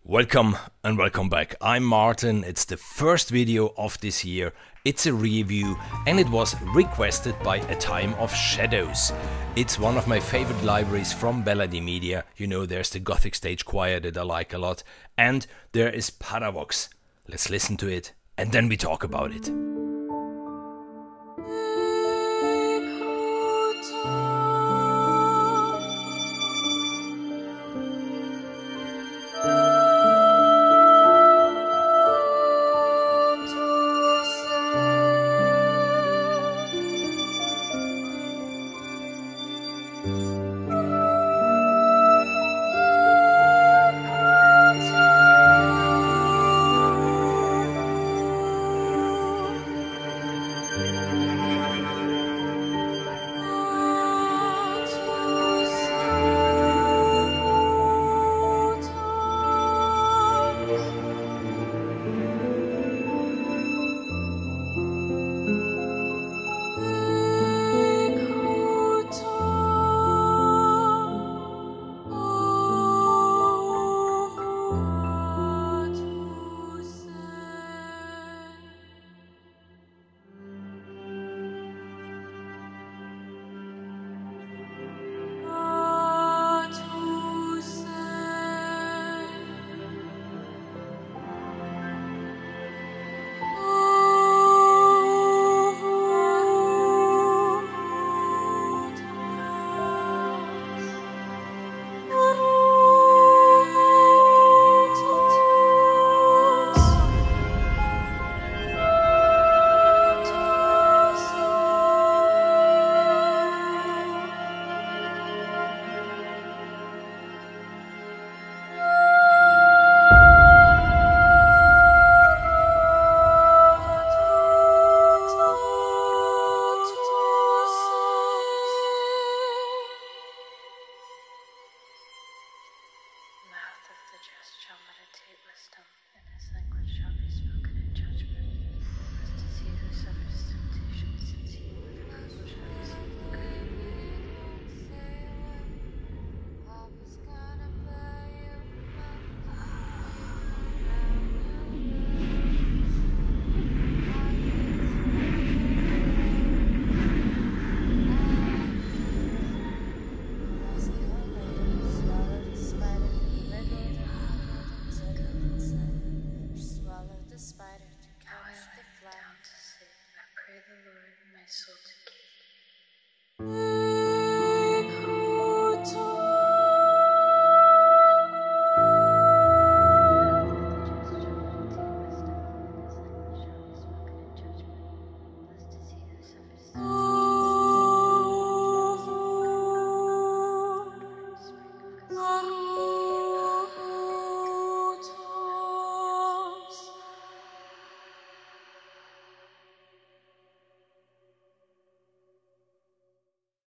Welcome and welcome back. I'm Martin. It's the first video of this year. It's a review and it was requested by A Time of Shadows. It's one of my favorite libraries from Bela D Media. You know, there's the Gothic stage choir that I like a lot, and there is Paravox. Let's listen to it and then we talk about it.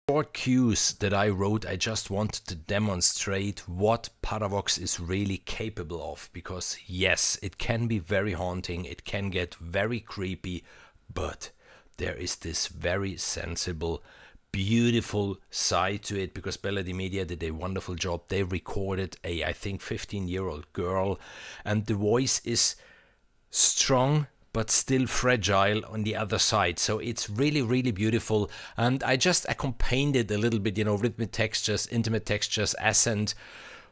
Short cues that I wrote. I just wanted to demonstrate what Paravox is really capable of, because yes, it can be very haunting, it can get very creepy, but there is this very sensible, beautiful side to it, because Bela D Media did a wonderful job. They recorded a, I think, 15-year-old girl, and the voice is strong but still fragile on the other side. So it's really, really beautiful. And I just accompanied it a little bit, you know, rhythmic textures, intimate textures, accent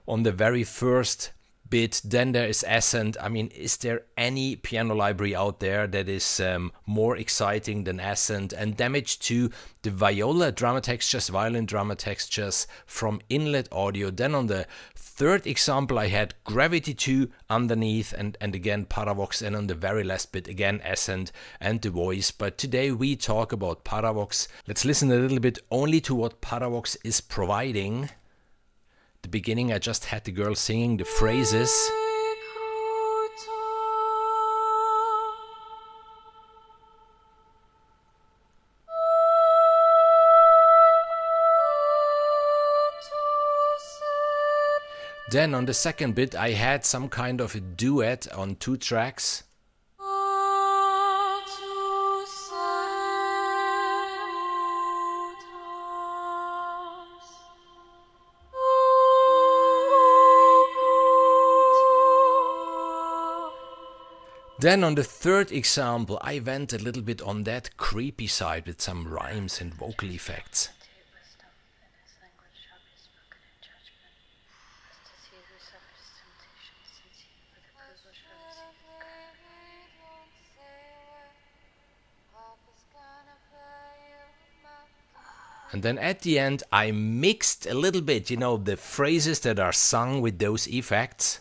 on the very first bit. Then there is accent. I mean, is there any piano library out there that is more exciting than accent? And damage to the viola drama textures, violin drama textures from inlet audio. Then on the third example, I had gravity 2 underneath, and again Paravox, and on the very last bit again accent and the voice. But today we talk about Paravox. Let's listen a little bit only to what Paravox is providing. The beginning, I just had the girl singing the phrases. Then on the second bit I had some kind of a duet on 2 tracks. Then on the third example, I went a little bit on that creepy side with some rhymes and vocal effects. And then at the end, I mixed a little bit, you know, the phrases that are sung with those effects.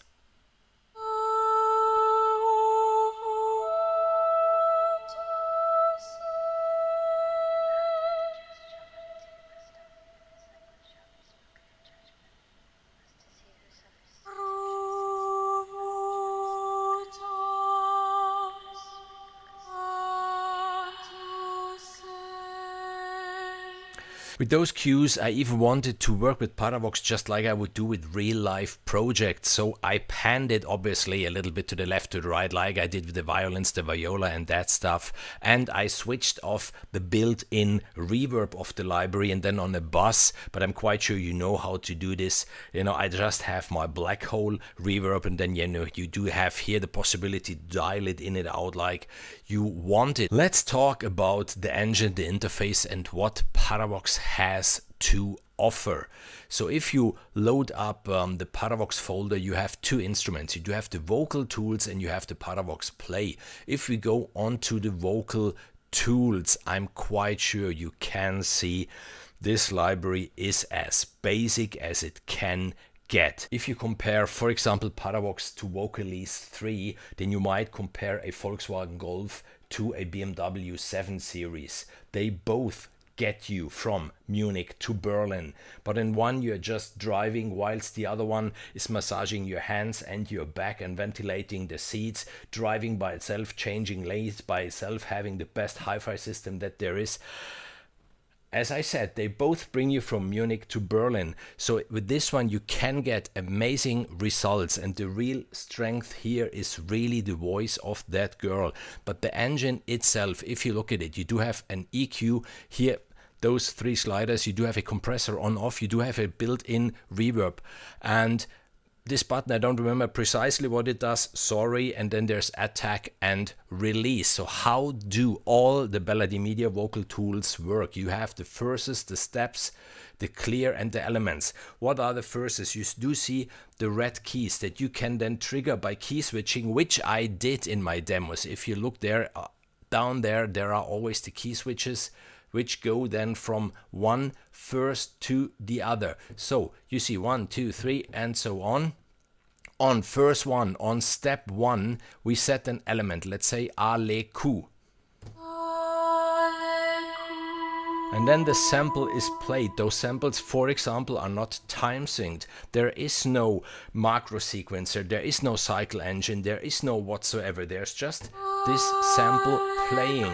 With those cues, I even wanted to work with Paravox just like I would do with real-life projects. So I panned it obviously a little bit to the left, to the right, like I did with the violins, the viola and that stuff. And I switched off the built-in reverb of the library and then on a bus. But I'm quite sure you know how to do this. You know, I just have my black hole reverb, and then, you know, you do have here the possibility to dial it in and out like you want it. Let's talk about the engine, the interface, and what Paravox has to offer. So if you load up the Paravox folder, you have two instruments. You do have the vocal tools and you have the Paravox Play. If we go onto the vocal tools, I'm quite sure you can see this library is as basic as it can get. If you compare, for example, Paravox to Vocalise 3, then you might compare a Volkswagen Golf to a BMW 7 Series. They both get you from Munich to Berlin, but in one you're just driving, whilst the other one is massaging your hands and your back and ventilating the seats, driving by itself, changing lanes by itself, having the best hi-fi system that there is. As I said, they both bring you from Munich to Berlin. So with this one, you can get amazing results. And the real strength here is really the voice of that girl. But the engine itself, if you look at it, you do have an EQ here. Those three sliders, you do have a compressor on off. You do have a built-in reverb. And this button, I don't remember precisely what it does, sorry, and then there's attack and release. So how do all the Bela D Media vocal tools work? You have the verses, the steps, the clear and the elements. What are the verses? You do see the red keys that you can then trigger by key switching, which I did in my demos. If you look there, down there, there are always the key switches which go then from one verse to the other. So you see 1, 2, 3 and so on. On verse 1, on step 1, we set an element, let's say AHH. And then the sample is played. Those samples, for example, are not time synced. There is no macro sequencer, there is no cycle engine, there is no whatsoever. There's just this sample playing.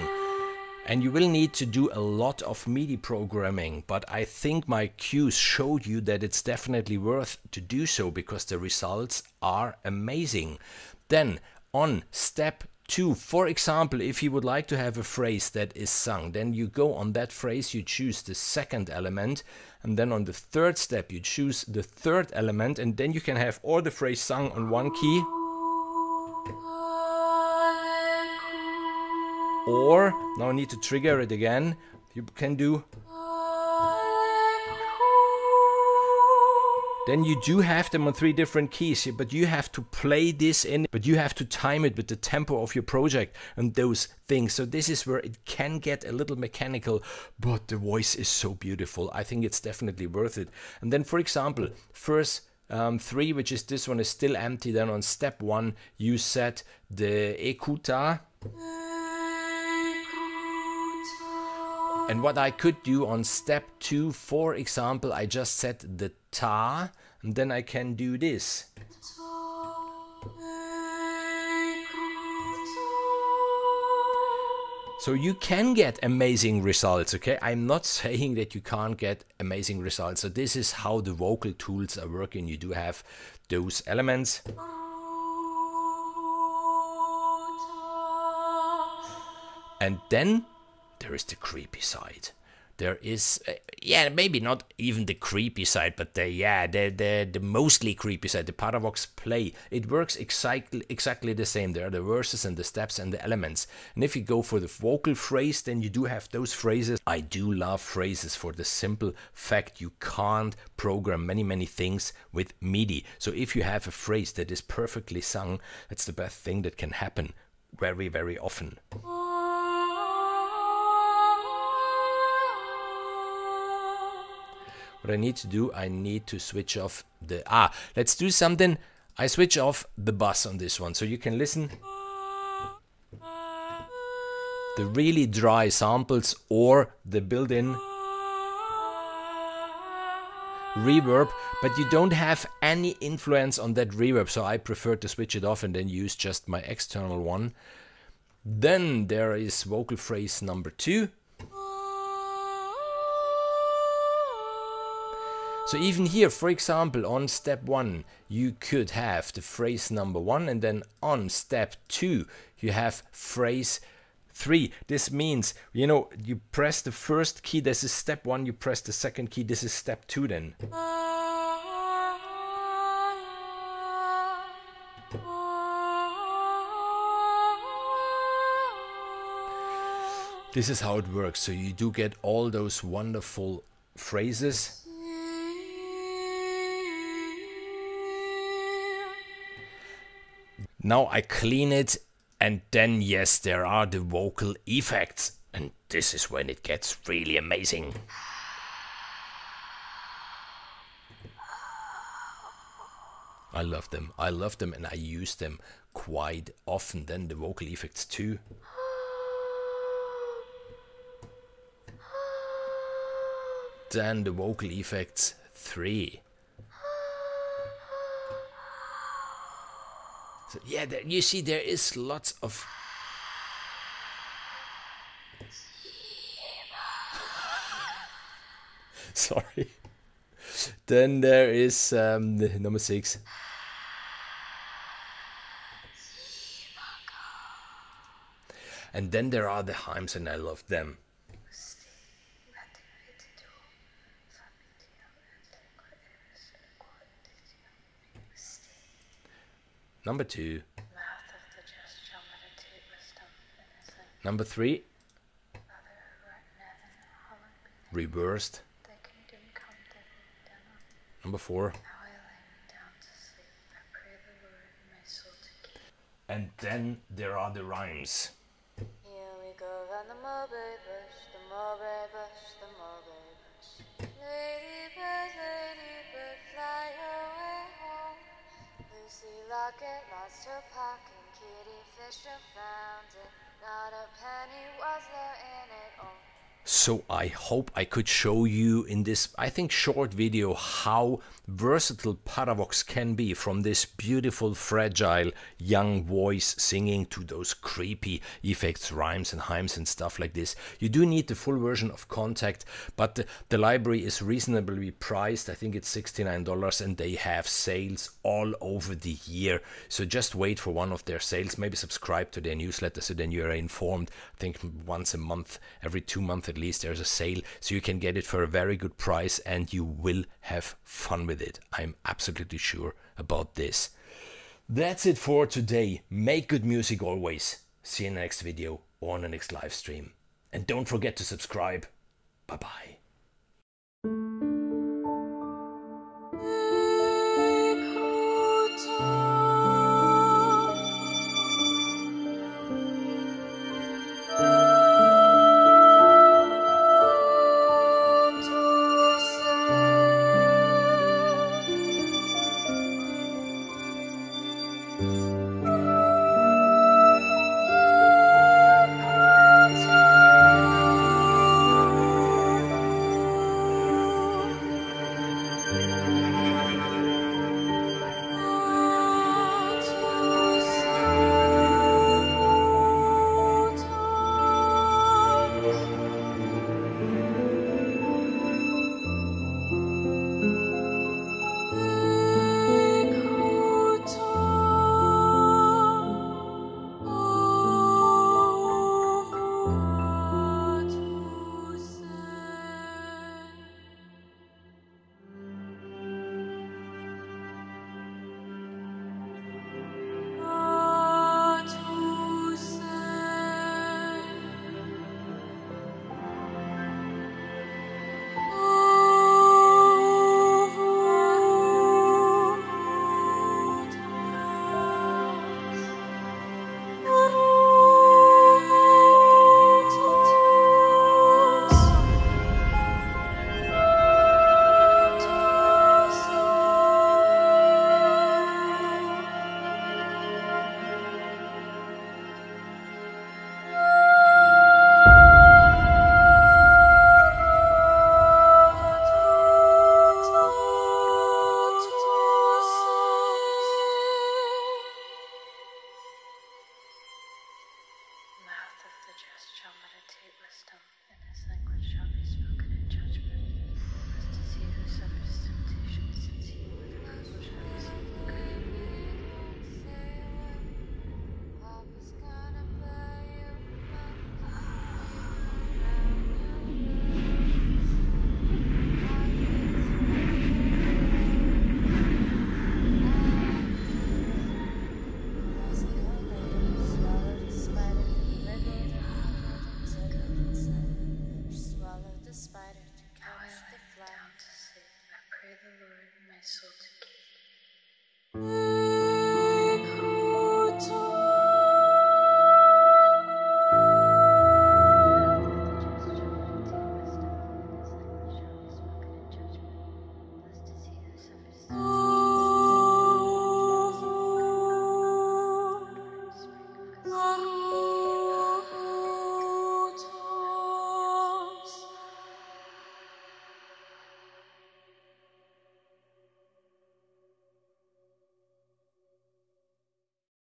And you will need to do a lot of MIDI programming, but I think my cues showed you that it's definitely worth to do so because the results are amazing. Then on step 2, for example, if you would like to have a phrase that is sung, then you go on that phrase, you choose the second element, and then on the third step you choose the third element, and then you can have all the phrase sung on one key. Or, now I need to trigger it again, you can do. Then you do have them on 3 different keys, but you have to play this in, but you have to time it with the tempo of your project and those things. So this is where it can get a little mechanical, but the voice is so beautiful. I think it's definitely worth it. And then, for example, verse 3, which is this one, is still empty. Then on step 1, you set the EEE QOO TAH. And what I could do on step 2, for example, I just set the ta, and then I can do this. So you can get amazing results, okay? I'm not saying that you can't get amazing results. So this is how the vocal tools are working. You do have those elements. And then there is the creepy side. there is, yeah, maybe not even the creepy side, but the mostly creepy side, the Paravox play. It works exactly the same. There are the verses and the steps and the elements. And if you go for the vocal phrase, then you do have those phrases. I do love phrases for the simple fact you can't program many things with MIDI. So if you have a phrase that is perfectly sung, that's the best thing that can happen very often. What I need to do, I need to switch off the, let's do something. I switch off the bass on this one, so you can listen. The really dry samples or the built-in reverb, but you don't have any influence on that reverb, so I prefer to switch it off and then use just my external one. Then there is vocal phrase number 2. So even here, for example, on step 1, you could have the phrase number 1, and then on step 2, you have phrase 3. This means, you know, you press the first key, this is step 1, you press the second key, this is step 2 then. This is how it works, so you do get all those wonderful phrases. Now I clean it, and then yes, there are the vocal effects, and this is when it gets really amazing. I love them, and I use them quite often. Then the vocal effects too. Then the vocal effects 3. So yeah, you see there is lots of... Sorry. Then there is the number 6. And then there are the hymns, and I love them. Number 2. Number 3. Reversed. Number 4. And then there are the rhymes. Lost her pocket, kitty Fisher found it. Not a penny was there in it all. So I hope I could show you in this, I think, short video how versatile Paravox can be, from this beautiful, fragile, young voice singing to those creepy effects, rhymes and hymns and stuff like this. You do need the full version of Contact, but the library is reasonably priced. I think it's $69, and they have sales all over the year. So just wait for one of their sales. Maybe subscribe to their newsletter so then you are informed. I think once a month, every 2 months at least, there's a sale, so you can get it for a very good price, and you will have fun with it. I'm absolutely sure about this. That's it for today. Make good music always. See you in the next video or on the next live stream. And don't forget to subscribe. Bye bye. meditate wisdom.